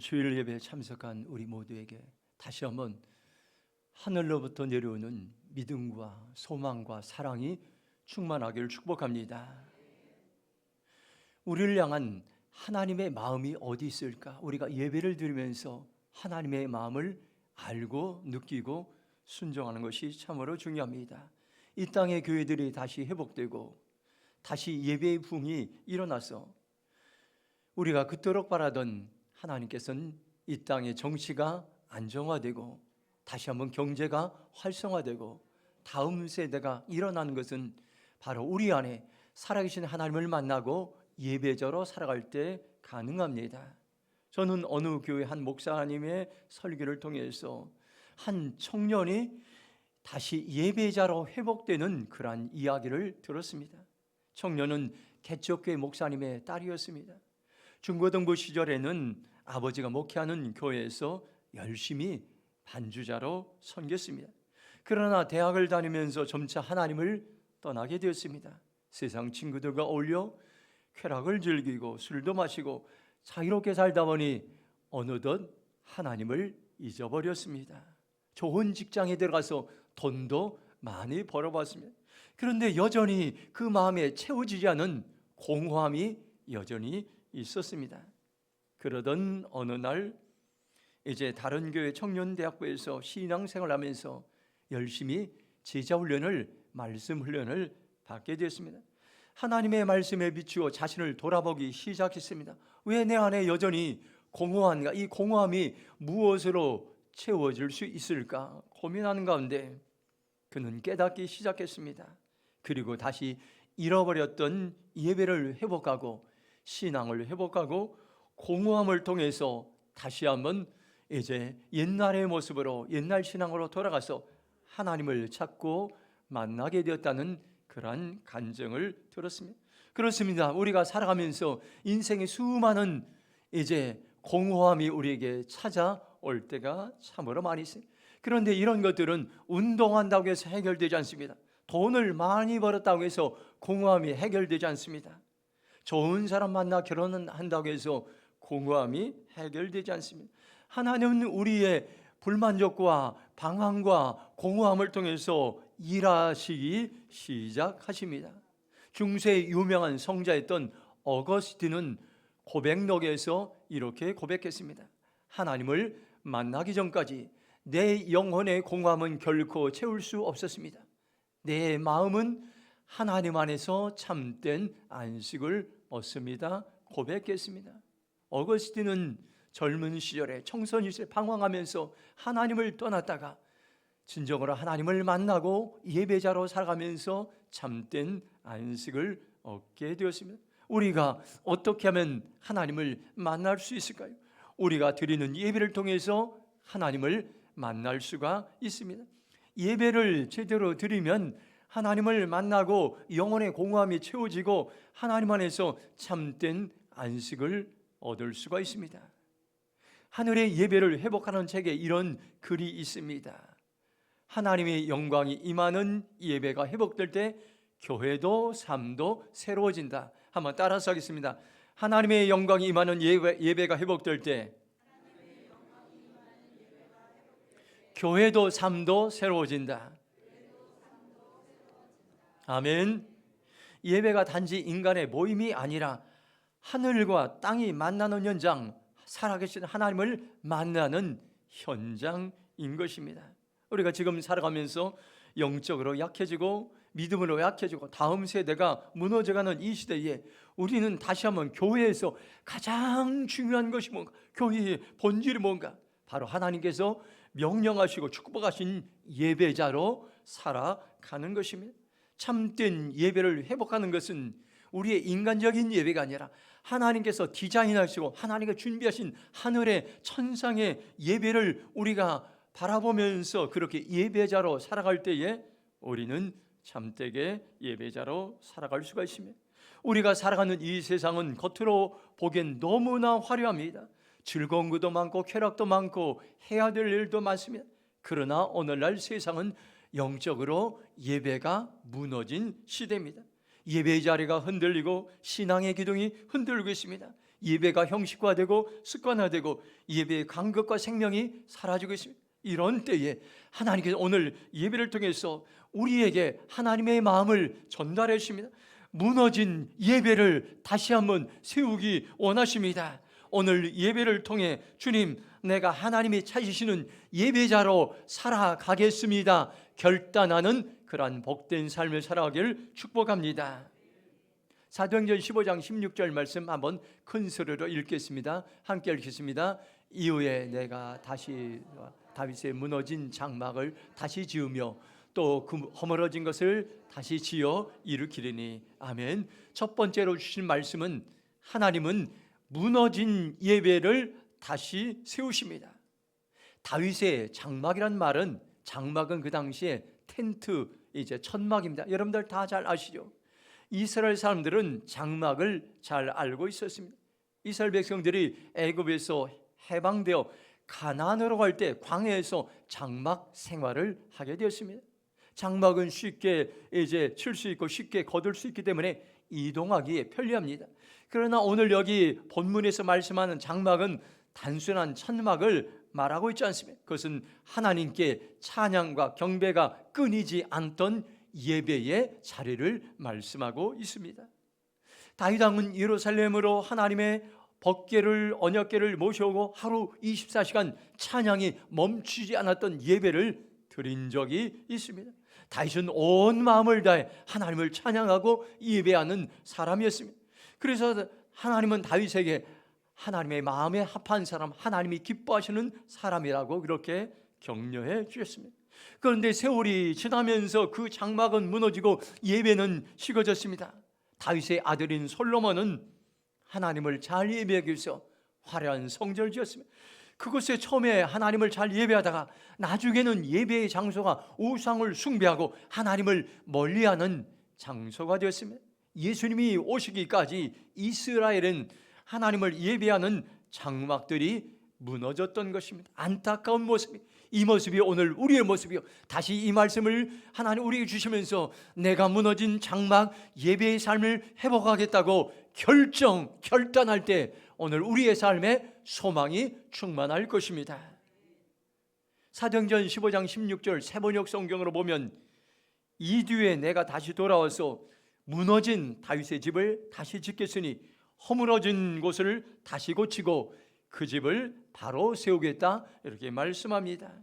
주일 예배에 참석한 우리 모두에게 다시 한번 하늘로부터 내려오는 믿음과 소망과 사랑이 충만하기를 축복합니다. 우리를 향한 하나님의 마음이 어디 있을까? 우리가 예배를 드리면서 하나님의 마음을 알고 느끼고 순종하는 것이 참으로 중요합니다. 이 땅의 교회들이 다시 회복되고 다시 예배의 부흥이 일어나서 우리가 그토록 바라던 하나님께서는 이 땅의 정치가 안정화되고 다시 한번 경제가 활성화되고 다음 세대가 일어나는 것은 바로 우리 안에 살아계신 하나님을 만나고 예배자로 살아갈 때 가능합니다. 저는 어느 교회 한 목사님의 설교를 통해서 한 청년이 다시 예배자로 회복되는 그러한 이야기를 들었습니다. 청년은 개척교회 목사님의 딸이었습니다. 중고등부 시절에는 아버지가 목회하는 교회에서 열심히 반주자로 섬겼습니다. 그러나 대학을 다니면서 점차 하나님을 떠나게 되었습니다. 세상 친구들과 어울려 쾌락을 즐기고 술도 마시고 자유롭게 살다 보니 어느덧 하나님을 잊어버렸습니다. 좋은 직장에 들어가서 돈도 많이 벌어봤습니다. 그런데 여전히 그 마음에 채워지지 않은 공허함이 여전히 있었습니다. 그러던 어느 날 이제 다른 교회 청년대학부에서 신앙생활을 하면서 열심히 제자훈련을 말씀훈련을 받게 되었습니다. 하나님의 말씀에 비추어 자신을 돌아보기 시작했습니다. 왜 내 안에 여전히 공허한가? 이 공허함이 무엇으로 채워질 수 있을까 고민하는 가운데 그는 깨닫기 시작했습니다. 그리고 다시 잃어버렸던 예배를 회복하고 신앙을 회복하고 공허함을 통해서 다시 한번 이제 옛날의 모습으로 옛날 신앙으로 돌아가서 하나님을 찾고 만나게 되었다는 그러한 간증을 들었습니다. 그렇습니다. 우리가 살아가면서 인생의 수많은 이제 공허함이 우리에게 찾아올 때가 참으로 많이 있어요. 그런데 이런 것들은 운동한다고 해서 해결되지 않습니다. 돈을 많이 벌었다고 해서 공허함이 해결되지 않습니다. 좋은 사람 만나 결혼한다고 해서 공허함이 해결되지 않습니다. 하나님은 우리의 불만족과 방황과 공허함을 통해서 일하시기 시작하십니다. 중세의 유명한 성자였던 어거스틴은 고백록에서 이렇게 고백했습니다. 하나님을 만나기 전까지 내 영혼의 공허함은 결코 채울 수 없었습니다. 내 마음은 하나님 안에서 참된 안식을 얻습니다. 고백했습니다. 어거스틴은 젊은 시절에 청소년 시절에 방황하면서 하나님을 떠났다가 진정으로 하나님을 만나고 예배자로 살아가면서 참된 안식을 얻게 되었습니다. 우리가 어떻게 하면 하나님을 만날 수 있을까요? 우리가 드리는 예배를 통해서 하나님을 만날 수가 있습니다. 예배를 제대로 드리면 하나님을 만나고 영혼의 공허함이 채워지고 하나님 안에서 참된 안식을 얻을 수가 있습니다. 하늘의 예배를 회복하는 책에 이런 글이 있습니다. 하나님의 영광이 임하는 예배가 회복될 때 교회도 삶도 새로워진다. 한번 따라서 하겠습니다. 하나님의 영광이 임하는 예배가 회복될 때 교회도 삶도 새로워진다. 아멘. 예배가 단지 인간의 모임이 아니라 하늘과 땅이 만나는 현장, 살아계신 하나님을 만나는 현장인 것입니다. 우리가 지금 살아가면서 영적으로 약해지고 믿음으로 약해지고 다음 세대가 무너져가는 이 시대에 우리는 다시 한번 교회에서 가장 중요한 것이 뭔가, 교회의 본질이 뭔가, 바로 하나님께서 명령하시고 축복하신 예배자로 살아가는 것입니다. 참된 예배를 회복하는 것은 우리의 인간적인 예배가 아니라 하나님께서 디자인하시고 하나님께 준비하신 하늘의 천상의 예배를 우리가 바라보면서 그렇게 예배자로 살아갈 때에 우리는 참되게 예배자로 살아갈 수가 있습니다. 우리가 살아가는 이 세상은 겉으로 보기엔 너무나 화려합니다. 즐거운 것도 많고 쾌락도 많고 해야 될 일도 많습니다. 그러나 오늘날 세상은 영적으로 예배가 무너진 시대입니다. 예배의 자리가 흔들리고 신앙의 기둥이 흔들리고 있습니다. 예배가 형식화되고 습관화되고 예배의 간격과 생명이 사라지고 있습니다. 이런 때에 하나님께서 오늘 예배를 통해서 우리에게 하나님의 마음을 전달해 주십니다. 무너진 예배를 다시 한번 세우기 원하십니다. 오늘 예배를 통해 주님, 내가 하나님이 찾으시는 예배자로 살아가겠습니다 결단하는 그러한 복된 삶을 살아가기를 축복합니다. 사도행전 15장 16절 말씀 한번 큰 소리로 읽겠습니다. 함께 읽겠습니다. 이후에 내가 다시 다윗의 무너진 장막을 다시 지으며 또 그 허물어진 것을 다시 지어 일으키리니. 아멘. 첫 번째로 주신 말씀은 하나님은 무너진 예배를 다시 세우십니다. 다윗의 장막이란 말은, 장막은 그 당시에 텐트, 이제 천막입니다. 여러분들 다 잘 아시죠? 이스라엘 사람들은 장막을 잘 알고 있었습니다. 이스라엘 백성들이 애굽에서 해방되어 가나안으로 갈 때 광야에서 장막 생활을 하게 되었습니다. 장막은 쉽게 이제 칠 수 있고 쉽게 거둘 수 있기 때문에 이동하기에 편리합니다. 그러나 오늘 여기 본문에서 말씀하는 장막은 단순한 천막을 말하고 있지 않습니다. 그것은 하나님께 찬양과 경배가 끊이지 않던 예배의 자리를 말씀하고 있습니다. 다윗 왕은 예루살렘으로 하나님의 법궤를, 언약궤를 모셔오고 하루 24시간 찬양이 멈추지 않았던 예배를 드린 적이 있습니다. 다윗은 온 마음을 다해 하나님을 찬양하고 예배하는 사람이었습니다. 그래서 하나님은 다윗에게 하나님의 마음에 합한 사람, 하나님이 기뻐하시는 사람이라고 그렇게 격려해 주셨습니다. 그런데 세월이 지나면서 그 장막은 무너지고 예배는 식어졌습니다. 다윗의 아들인 솔로몬은 하나님을 잘 예배하기 위해서 화려한 성전을 지었습니다. 그곳에 처음에 하나님을 잘 예배하다가 나중에는 예배의 장소가 우상을 숭배하고 하나님을 멀리하는 장소가 되었습니다. 예수님이 오시기까지 이스라엘은 하나님을 예배하는 장막들이 무너졌던 것입니다. 안타까운 모습입니다. 이 모습이 오늘 우리의 모습이요. 다시 이 말씀을 하나님 우리에게 주시면서 내가 무너진 장막 예배의 삶을 회복하겠다고 결단할 때 오늘 우리의 삶에 소망이 충만할 것입니다. 사도행전 15장 16절 세번역 성경으로 보면 이 뒤에 내가 다시 돌아와서 무너진 다윗의 집을 다시 짓겠으니 허물어진 곳을 다시 고치고 그 집을 바로 세우겠다 이렇게 말씀합니다.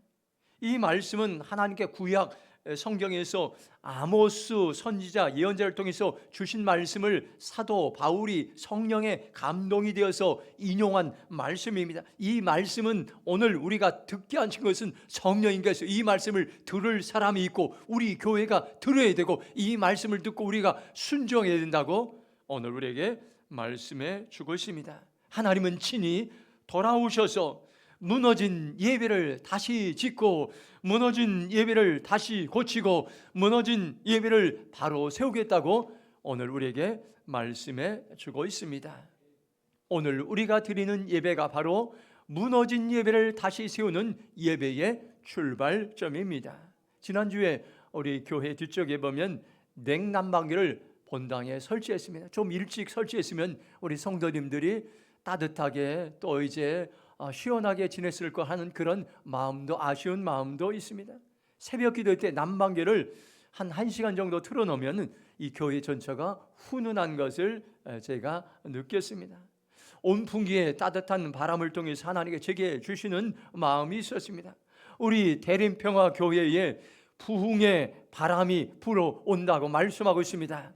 이 말씀은 하나님께 구약 성경에서 아모스 선지자 예언자를 통해서 주신 말씀을 사도 바울이 성령의 감동이 되어서 인용한 말씀입니다. 이 말씀은 오늘 우리가 듣게 하신 것은 성령님께서 이 말씀을 들을 사람이 있고 우리 교회가 들어야 되고 이 말씀을 듣고 우리가 순종해야 된다고 오늘 우리에게 말씀해 주고 있습니다. 하나님은 친히 돌아오셔서 무너진 예배를 다시 짓고 무너진 예배를 다시 고치고 무너진 예배를 바로 세우겠다고 오늘 우리에게 말씀해 주고 있습니다. 오늘 우리가 드리는 예배가 바로 무너진 예배를 다시 세우는 예배의 출발점입니다. 지난주에 우리 교회 뒤쪽에 보면 냉난방기를 본당에 설치했습니다. 좀 일찍 설치했으면 우리 성도님들이 따뜻하게 또 이제 시원하게 지냈을 거 하는 그런 마음도, 아쉬운 마음도 있습니다. 새벽 기도 때 난방계를 한 1시간 정도 틀어놓으면 이 교회 전체가 훈훈한 것을 제가 느꼈습니다. 온풍기에 따뜻한 바람을 통해서 하나님께 제게 주시는 마음이 있었습니다. 우리 대림평화교회에 부흥의 바람이 불어온다고 말씀하고 있습니다.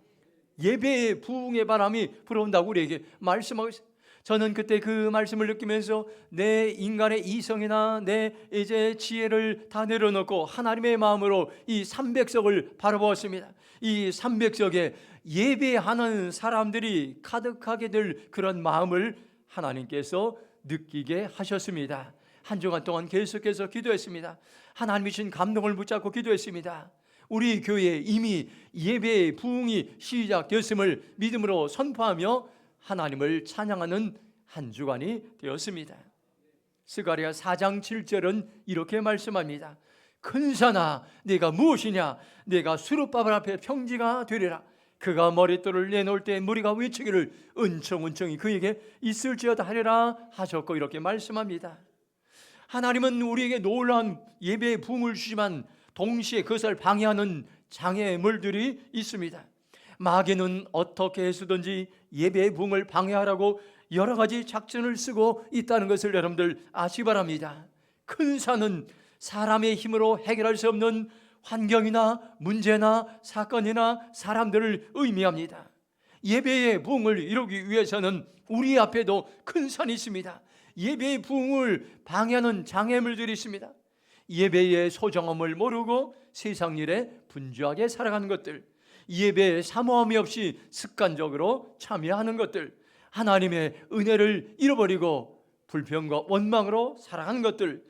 예배의 부흥의 바람이 불어온다고 우리에게 말씀하고 있습니다. 저는 그때 그 말씀을 느끼면서 내 인간의 이성이나 내 이제 지혜를 다 내려놓고 하나님의 마음으로 이 300석을 바라보았습니다. 이 300석에 예배하는 사람들이 가득하게 될 그런 마음을 하나님께서 느끼게 하셨습니다. 한 주간 동안 계속해서 기도했습니다. 하나님이 주신 감동을 붙잡고 기도했습니다. 우리 교회에 이미 예배의 부흥이 시작되었음을 믿음으로 선포하며 하나님을 찬양하는 한 주간이 되었습니다. 스가랴 4장 7절은 이렇게 말씀합니다. 큰 산아 내가 무엇이냐, 내가 수룹바벨 앞에 평지가 되리라. 그가 머릿돌을 내놓을 때 무리가 외치기를 은총은총이 그에게 있을지어다 하리라 하셨고 이렇게 말씀합니다. 하나님은 우리에게 놀라운 예배의 부흥을 주지만 동시에 그것을 방해하는 장애물들이 있습니다. 마귀는 어떻게 해서든지 예배의 부흥을 방해하라고 여러 가지 작전을 쓰고 있다는 것을 여러분들 아시기 바랍니다. 큰 산은 사람의 힘으로 해결할 수 없는 환경이나 문제나 사건이나 사람들을 의미합니다. 예배의 부흥을 이루기 위해서는 우리 앞에도 큰 산이 있습니다. 예배의 부흥을 방해하는 장애물들이 있습니다. 예배의 소중함을 모르고 세상 일에 분주하게 살아가는 것들, 예배에 사모함이 없이 습관적으로 참여하는 것들, 하나님의 은혜를 잃어버리고 불평과 원망으로 살아가는 것들,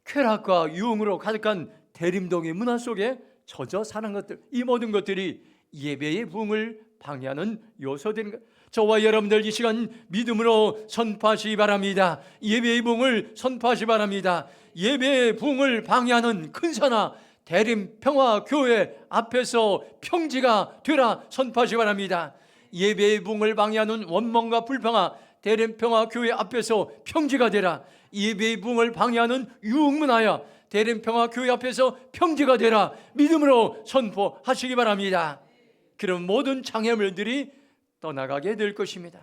쾌락과 유흥으로 가득한 대림동의 문화 속에 젖어 사는 것들, 이 모든 것들이 예배의 부흥을 방해하는 요소들인 것. 저와 여러분들 이 시간 믿음으로 선포하시기 바랍니다. 예배의 부흥을 선포하시기 바랍니다. 예배의 부흥을 방해하는 큰 산아, 대림평화교회 앞에서 평지가 되라 선포하시기 바랍니다. 예배의 부흥을 방해하는 원망과 불평아, 대림평화교회 앞에서 평지가 되라. 예배의 부흥을 방해하는 유흥문화야, 대림평화교회 앞에서 평지가 되라. 믿음으로 선포하시기 바랍니다. 그런 모든 장애물들이 떠나가게 될 것입니다.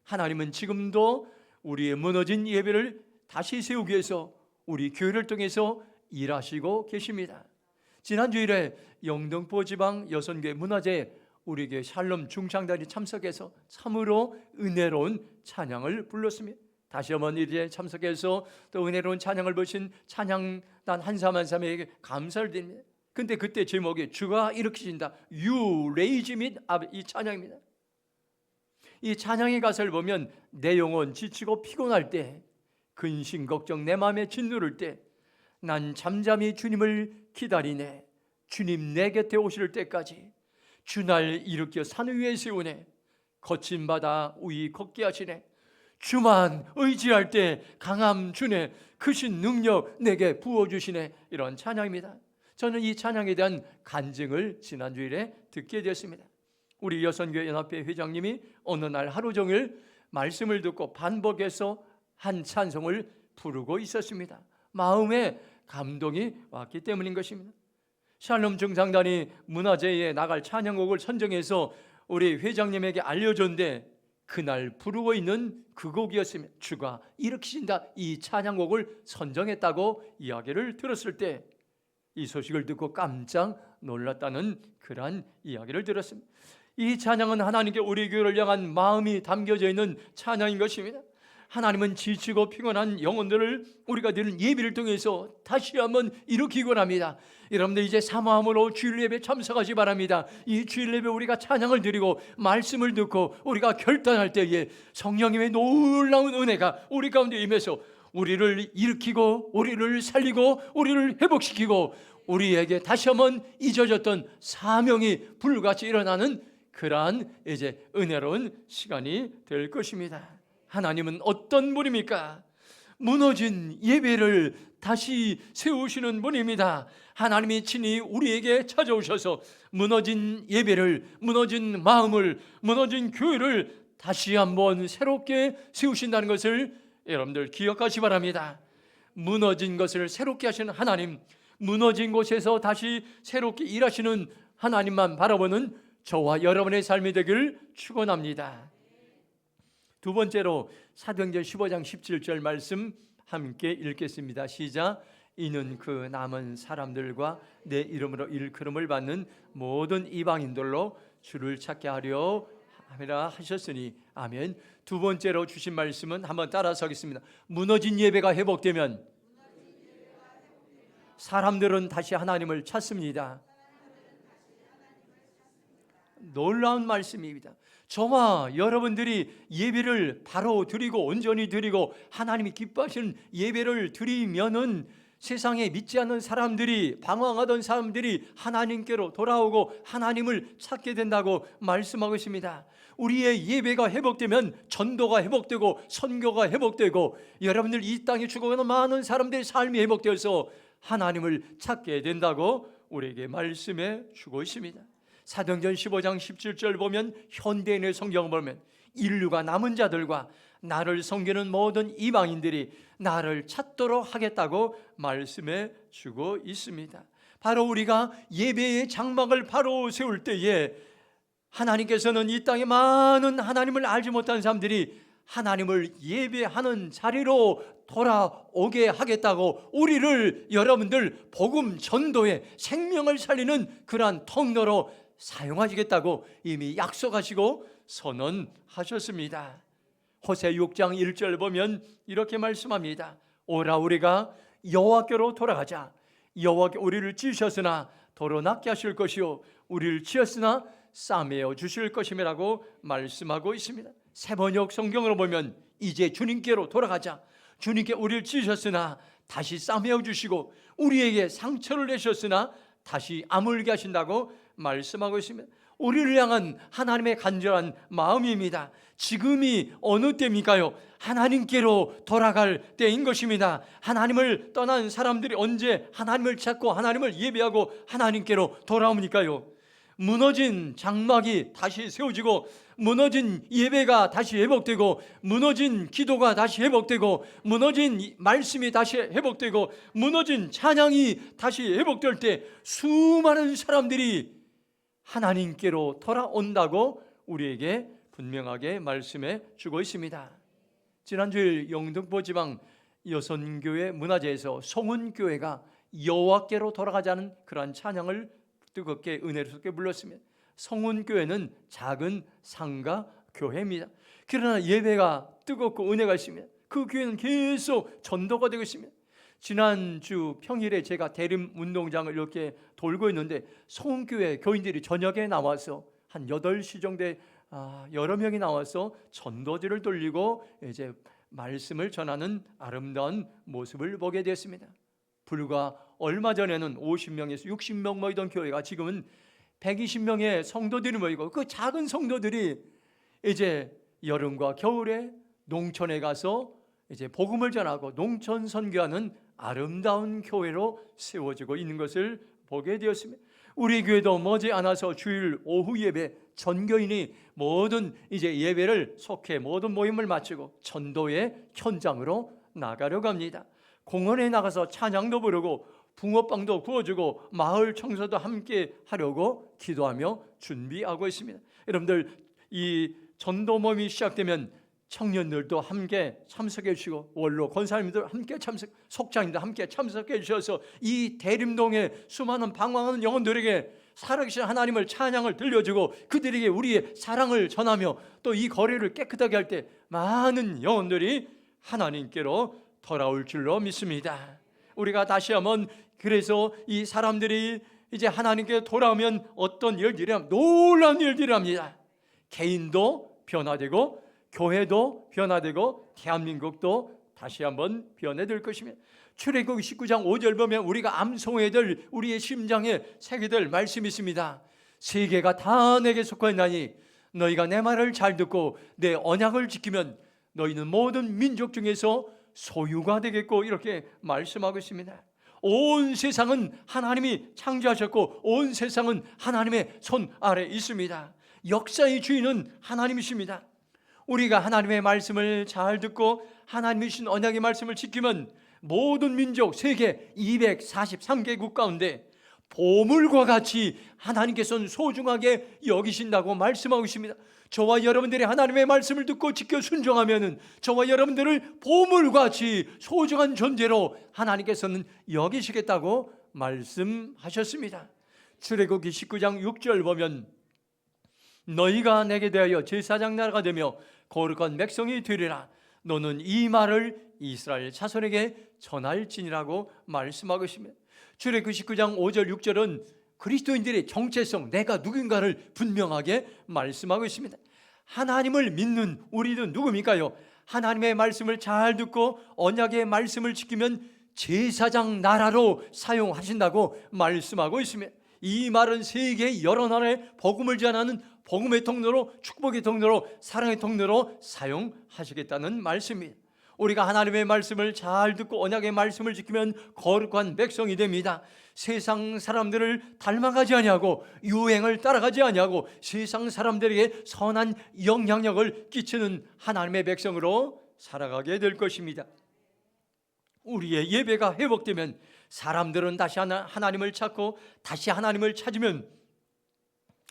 하나님은 지금도 우리의 무너진 예배를 다시 세우기 위해서 우리 교회를 통해서 일하시고 계십니다. 지난 주일에 영등포 지방 여선교회 문화제에 우리 교회 샬롬 중창단이 참석해서 참으로 은혜로운 찬양을 불렀습니다. 다시 한번 이제 참석해서 또 은혜로운 찬양을 보신 찬양단 한삼 한삼에게 감사를 드립니다. 근데 그때 제목이 주가 일으키신다, You raise me up, 이 찬양입니다. 이 찬양의 가사를 보면 내 영혼 지치고 피곤할 때, 근심 걱정 내 마음에 짓누를 때 난 잠잠히 주님을 기다리네. 주님 내 곁에 오실 때까지 주 날 일으켜 산 위에 세우네. 거친 바다 우이 걷게 하시네. 주만 의지할 때 강함 주네. 크신 능력 내게 부어주시네. 이런 찬양입니다. 저는 이 찬양에 대한 간증을 지난주일에 듣게 되었습니다. 우리 여선교회 연합회 회장님이 어느 날 하루 종일 말씀을 듣고 반복해서 한 찬송을 부르고 있었습니다. 마음에 감동이 왔기 때문인 것입니다. 샬롬 중창단이 문화제에 나갈 찬양곡을 선정해서 우리 회장님에게 알려줬는데 그날 부르고 있는 그 곡이었습니다. 주가 일으키신다, 이 찬양곡을 선정했다고 이야기를 들었을 때 이 소식을 듣고 깜짝 놀랐다는 그러한 이야기를 들었습니다. 이 찬양은 하나님께 우리 교회를 향한 마음이 담겨져 있는 찬양인 것입니다. 하나님은 지치고 피곤한 영혼들을 우리가 드리는 예배를 통해서 다시 한번 일으키곤 합니다. 여러분들 이제 사모함으로 주일 예배 참석하시 바랍니다. 이 주일 예배 우리가 찬양을 드리고 말씀을 듣고 우리가 결단할 때에 성령님의 놀라운 은혜가 우리 가운데 임해서 우리를 일으키고 우리를 살리고 우리를 회복시키고 우리에게 다시 한번 잊어졌던 사명이 불같이 일어나는 그러한 이제 은혜로운 시간이 될 것입니다. 하나님은 어떤 분입니까? 무너진 예배를 다시 세우시는 분입니다. 하나님이 친히 우리에게 찾아오셔서 무너진 예배를, 무너진 마음을, 무너진 교회를 다시 한번 새롭게 세우신다는 것을 여러분들 기억하시 바랍니다. 무너진 것을 새롭게 하시는 하나님, 무너진 곳에서 다시 새롭게 일하시는 하나님만 바라보는 저와 여러분의 삶이 되기를 축원합니다. 두 번째로 사도행전 15장 17절 말씀 함께 읽겠습니다. 시작. 이는 그 남은 사람들과 내 이름으로 일컬음을 받는 모든 이방인들로 주를 찾게 하려 함이라 하셨으니 아멘. 두 번째로 주신 말씀은 한번 따라서 하겠습니다. 무너진 예배가 회복되면 사람들은 다시 하나님을 찾습니다. 놀라운 말씀입니다. 저와 여러분들이 예배를 바로 드리고 온전히 드리고 하나님이 기뻐하시는 예배를 드리면은 세상에 믿지 않는 사람들이, 방황하던 사람들이 하나님께로 돌아오고 하나님을 찾게 된다고 말씀하고 있습니다. 우리의 예배가 회복되면 전도가 회복되고 선교가 회복되고 여러분들 이 땅에 죽어가는 많은 사람들의 삶이 회복되어서 하나님을 찾게 된다고 우리에게 말씀해 주고 있습니다. 사도행전 15장 17절 보면, 현대인의 성경을 보면 인류가 남은 자들과 나를 섬기는 모든 이방인들이 나를 찾도록 하겠다고 말씀해 주고 있습니다. 바로 우리가 예배의 장막을 바로 세울 때에 하나님께서는 이 땅에 많은 하나님을 알지 못한 사람들이 하나님을 예배하는 자리로 돌아오게 하겠다고, 우리를 여러분들 복음 전도에 생명을 살리는 그러한 통로로 사용하시겠다고 이미 약속하시고 선언하셨습니다. 호세 6장 1절 보면 이렇게 말씀합니다. 오라, 우리가 여호와께로 돌아가자. 여호와께 우리를 지으셨으나 도로 낫게 하실 것이요 우리를 지었으나 싸매어 주실 것임이라고 말씀하고 있습니다. 세번역 성경으로 보면 이제 주님께로 돌아가자. 주님께 우리를 지으셨으나 다시 싸매어 주시고 우리에게 상처를 내셨으나 다시 아물게 하신다고 말씀하고 있습니다. 우리를 향한 하나님의 간절한 마음입니다. 지금이 어느 때입니까요? 하나님께로 돌아갈 때인 것입니다. 하나님을 떠난 사람들이 언제 하나님을 찾고 하나님을 예배하고 하나님께로 돌아옵니까요? 무너진 장막이 다시 세워지고, 무너진 예배가 다시 회복되고, 무너진 기도가 다시 회복되고, 무너진 말씀이 다시 회복되고, 무너진 찬양이 다시 회복될 때 수많은 사람들이 하나님께로 돌아온다고 우리에게 분명하게 말씀해 주고 있습니다. 지난주일 영등포 지방 여선교회 문화제에서 송은교회가 여호와께로 돌아가자는 그러한 찬양을 뜨겁게 은혜롭게 불렀습니다. 송은교회는 작은 상가 교회입니다. 그러나 예배가 뜨겁고 은혜가 있습니다. 그 교회는 계속 전도가 되고 있습니다. 지난주 평일에 제가 대림 운동장을 이렇게 돌고 있는데 송은교회 교인들이 저녁에 나와서 한 8시 정도에 여러 명이 나와서 전도지를 돌리고 이제 말씀을 전하는 아름다운 모습을 보게 되었습니다. 불과 얼마 전에는 50명에서 60명 모이던 교회가 지금은 120명의 성도들이 모이고, 그 작은 성도들이 이제 여름과 겨울에 농촌에 가서 이제 복음을 전하고 농촌 선교하는 아름다운 교회로 세워지고 있는 것을 보게 되었습니다. 우리 교회도 머지않아서 주일 오후 예배 전교인이 모든 이제 예배를 속해 모든 모임을 마치고 전도의 현장으로 나가려고 합니다. 공원에 나가서 찬양도 부르고 붕어빵도 구워주고 마을 청소도 함께 하려고 기도하며 준비하고 있습니다. 여러분들, 이 전도 모임이 시작되면 청년들도 함께 참석해 주시고 원로 권사님들 함께 참석, 속장님들 함께 참석해 주셔서 이 대림동의 수많은 방황하는 영혼들에게 살아계신 하나님을 찬양을 들려주고 그들에게 우리의 사랑을 전하며 또 이 거리를 깨끗하게 할 때 많은 영혼들이 하나님께로 돌아올 줄로 믿습니다. 우리가 다시 한번, 그래서 이 사람들이 이제 하나님께 돌아오면 어떤 일들이, 놀라운 일들이랍니다. 개인도 변화되고 교회도 변화되고 대한민국도 다시 한번 변해될 것입니다. 출애굽기 19장 5절 보면 우리가 암송해야 될, 우리의 심장에 새겨야 될 말씀이 있습니다. 세계가 다 내게 속하였나니 너희가 내 말을 잘 듣고 내 언약을 지키면 너희는 모든 민족 중에서 소유가 되겠고, 이렇게 말씀하고 있습니다. 온 세상은 하나님이 창조하셨고 온 세상은 하나님의 손 아래 있습니다. 역사의 주인은 하나님이십니다. 우리가 하나님의 말씀을 잘 듣고 하나님이 주신 언약의 말씀을 지키면 모든 민족, 세계 243개국 가운데 보물과 같이 하나님께서는 소중하게 여기신다고 말씀하고 있습니다. 저와 여러분들이 하나님의 말씀을 듣고 지켜 순종하면 저와 여러분들을 보물과 같이 소중한 존재로 하나님께서는 여기시겠다고 말씀하셨습니다. 출애굽기 19장 6절 보면 너희가 내게 대하여 제사장 나라가 되며 거룩한 백성이 되리라. 너는 이 말을 이스라엘 자손에게 전할지니라고 말씀하고 있습니다. 출애굽기 19장 5절 6절은 그리스도인들의 정체성, 내가 누군가를 분명하게 말씀하고 있습니다. 하나님을 믿는 우리는 누굽니까요? 하나님의 말씀을 잘 듣고 언약의 말씀을 지키면 제사장 나라로 사용하신다고 말씀하고 있습니다. 이 말은 세계 여러 나라에 복음을 전하는 복음의 통로로, 축복의 통로로, 사랑의 통로로 사용하시겠다는 말씀입니다. 우리가 하나님의 말씀을 잘 듣고 언약의 말씀을 지키면 거룩한 백성이 됩니다. 세상 사람들을 닮아가지 아니하고 유행을 따라가지 아니하고 세상 사람들에게 선한 영향력을 끼치는 하나님의 백성으로 살아가게 될 것입니다. 우리의 예배가 회복되면 사람들은 다시 하나님을 찾고 다시 하나님을 찾으면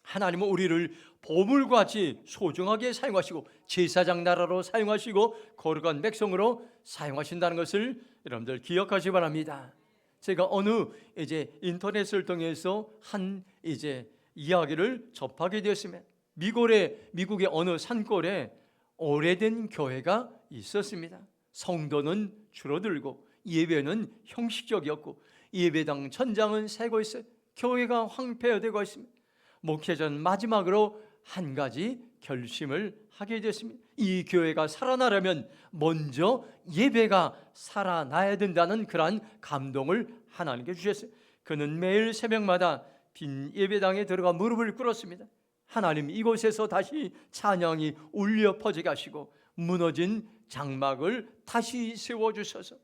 하나님은 우리를 보물같이 소중하게 사용하시고 제사장 나라로 사용하시고 거룩한 백성으로 사용하신다는 것을 여러분들 기억하시기 바랍니다. 제가 어느 인터넷을 통해서 한 이야기를 접하게 되었습니다. 미국의 어느 산골에 오래된 교회가 있었습니다. 성도는 줄어들고 예배는 형식적이었고 예배당 천장은 새고 있어요. 교회가 황폐화되고 있습니다. 목회자는 마지막으로 한 가지 결심을 하게 됐습니다. 이 교회가 살아나려면 먼저 예배가 살아나야 된다는 그러한 감동을 하나님께 주셨어요. 그는 매일 새벽마다 빈 예배당에 들어가 무릎을 꿇었습니다. 하나님, 이곳에서 다시 찬양이 울려 퍼지게 하시고 무너진 장막을 다시 세워주셔서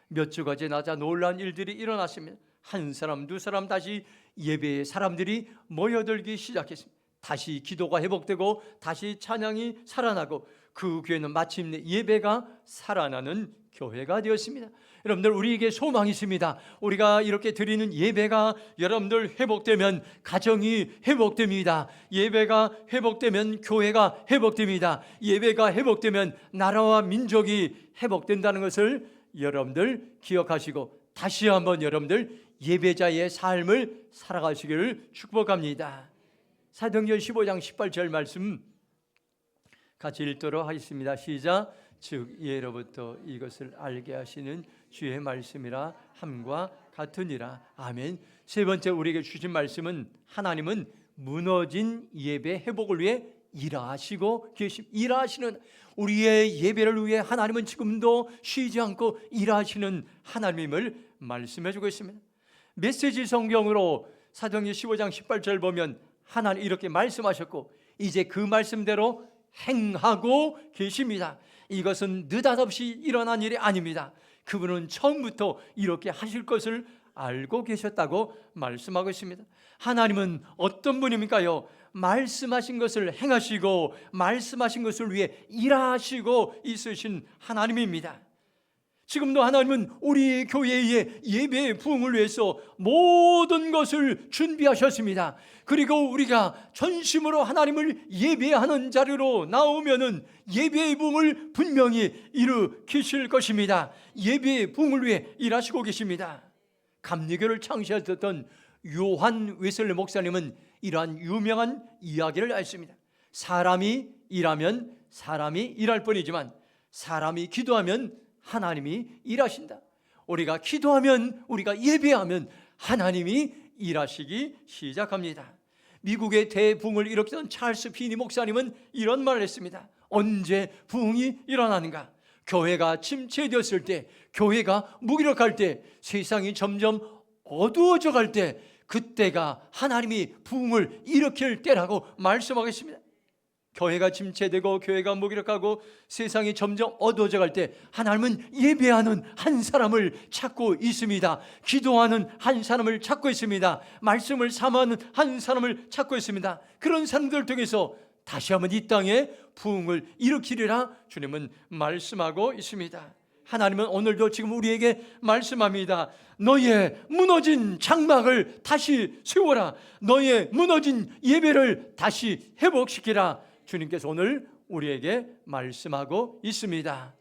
몇 주가 지나자 놀라운 일들이 일어났습니다. 한 사람 두 사람 다시 예배에 사람들이 모여들기 시작했습니다. 다시 기도가 회복되고 다시 찬양이 살아나고 그 교회는 마침내 예배가 살아나는 교회가 되었습니다. 여러분들, 우리에게 소망이 있습니다. 우리가 이렇게 드리는 예배가 여러분들 회복되면 가정이 회복됩니다. 예배가 회복되면 교회가 회복됩니다. 예배가 회복되면 나라와 민족이 회복된다는 것을 여러분들 기억하시고 다시 한번 여러분들 예배자의 삶을 살아가시기를 축복합니다. 사도행전 15장 18절 말씀 같이 읽도록 하겠습니다. 시작. 즉 예로부터 이것을 알게 하시는 주의 말씀이라 함과 같으니라. 아멘. 세 번째 우리에게 주신 말씀은 하나님은 무너진 예배 회복을 위해 일하시고 계십니다. 일하시는 우리의 예배를 위해 하나님은 지금도 쉬지 않고 일하시는 하나님임을 말씀해 주고 있습니다. 메시지 성경으로 사도행전 15장 18절 보면 하나님 이렇게 말씀하셨고 이제 그 말씀대로 행하고 계십니다. 이것은 느닷없이 일어난 일이 아닙니다. 그분은 처음부터 이렇게 하실 것을 알고 계셨다고 말씀하고 있습니다. 하나님은 어떤 분입니까요? 말씀하신 것을 행하시고 말씀하신 것을 위해 일하시고 있으신 하나님입니다. 지금도 하나님은 우리 교회의 예배의 부흥을 위해서 모든 것을 준비하셨습니다. 그리고 우리가 전심으로 하나님을 예배하는 자리로 나오면은 예배의 부흥을 분명히 일으키실 것입니다. 예배의 부흥을 위해 일하시고 계십니다. 감리교를 창시하셨던 요한 웨슬리 목사님은 이러한 유명한 이야기를 했습니다. 사람이 일하면 사람이 일할 뿐이지만 사람이 기도하면 하나님이 일하신다. 우리가 기도하면 우리가 예배하면 하나님이 일하시기 시작합니다. 미국의 대부흥을 일으켰던 찰스 피니 목사님은 이런 말을 했습니다. 언제 부흥이 일어나는가? 교회가 침체되었을 때, 교회가 무기력할 때, 세상이 점점 어두워져 갈 때, 그때가 하나님이 부흥을 일으킬 때라고 말씀하겠습니다. 교회가 침체되고 교회가 무기력하고 세상이 점점 어두워져 갈 때 하나님은 예배하는 한 사람을 찾고 있습니다. 기도하는 한 사람을 찾고 있습니다. 말씀을 사모하는 한 사람을 찾고 있습니다. 그런 사람들을 통해서 다시 한번 이 땅에 부흥을 일으키리라 주님은 말씀하고 있습니다. 하나님은 오늘도 지금 우리에게 말씀합니다. 너의 무너진 장막을 다시 세워라. 너의 무너진 예배를 다시 회복시키라. 주님께서 오늘 우리에게 말씀하고 있습니다.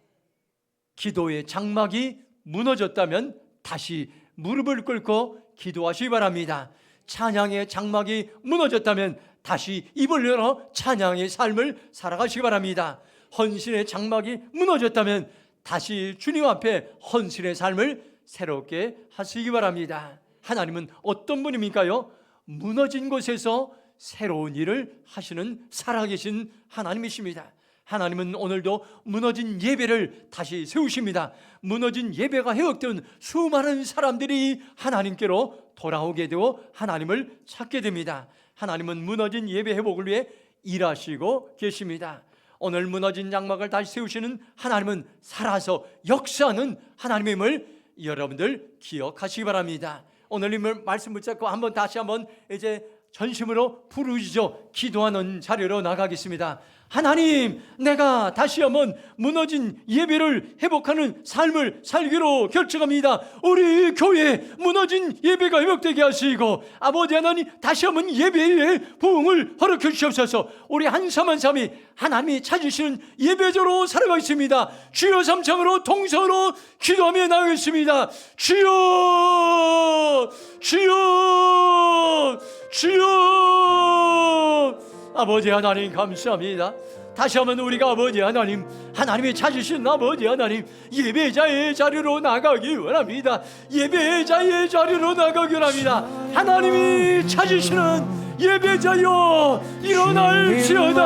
기도의 장막이 무너졌다면 다시 무릎을 꿇고 기도하시기 바랍니다. 찬양의 장막이 무너졌다면 다시 입을 열어 찬양의 삶을 살아가시기 바랍니다. 헌신의 장막이 무너졌다면 다시 주님 앞에 헌신의 삶을 새롭게 하시기 바랍니다. 하나님은 어떤 분입니까요? 무너진 곳에서 새로운 일을 하시는 살아계신 하나님이십니다. 하나님은 오늘도 무너진 예배를 다시 세우십니다. 무너진 예배가 회복된 수많은 사람들이 하나님께로 돌아오게 되고 하나님을 찾게 됩니다. 하나님은 무너진 예배 회복을 위해 일하시고 계십니다. 오늘 무너진 장막을 다시 세우시는 하나님은 살아서 역사하는 하나님임을 여러분들 기억하시기 바랍니다. 오늘 이 말씀 붙잡고 다시 한번 이제 전심으로 부르짖어 기도하는 자리로 나가겠습니다. 하나님, 내가 다시 한번 무너진 예배를 회복하는 삶을 살기로 결정합니다. 우리 교회 무너진 예배가 회복되게 하시고, 아버지 하나님, 다시 한번 예배의 부흥을 허락해 주시옵소서. 우리 한 삶 한 삶이 하나님이 찾으시는 예배자로 살아가겠습니다. 주여, 삼창으로 동서로 기도하며 나가겠습니다. 주여, 주여, 주여. 아버지 하나님 감사합니다. 다시 한번 우리가 아버지 하나님, 하나님이 찾으신 아버지 하나님, 예배자의 자리로 나가기 원합니다. 예배자의 자리로 나가기 원합니다. 하나님이 찾으시는 예배자여 일어날지어다.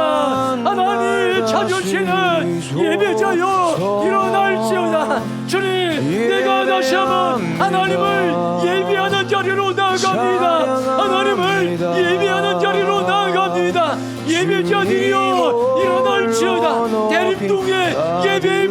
하나님 찾으시는 예배자여 일어날지어다. 주님, 내가 다시 한번 하나님을 예배하는 자리로 나갑니다. 하나님을 예배하는 자리로 나갑니다. 예배자들이여 일어날지어다. 대림동의 예배의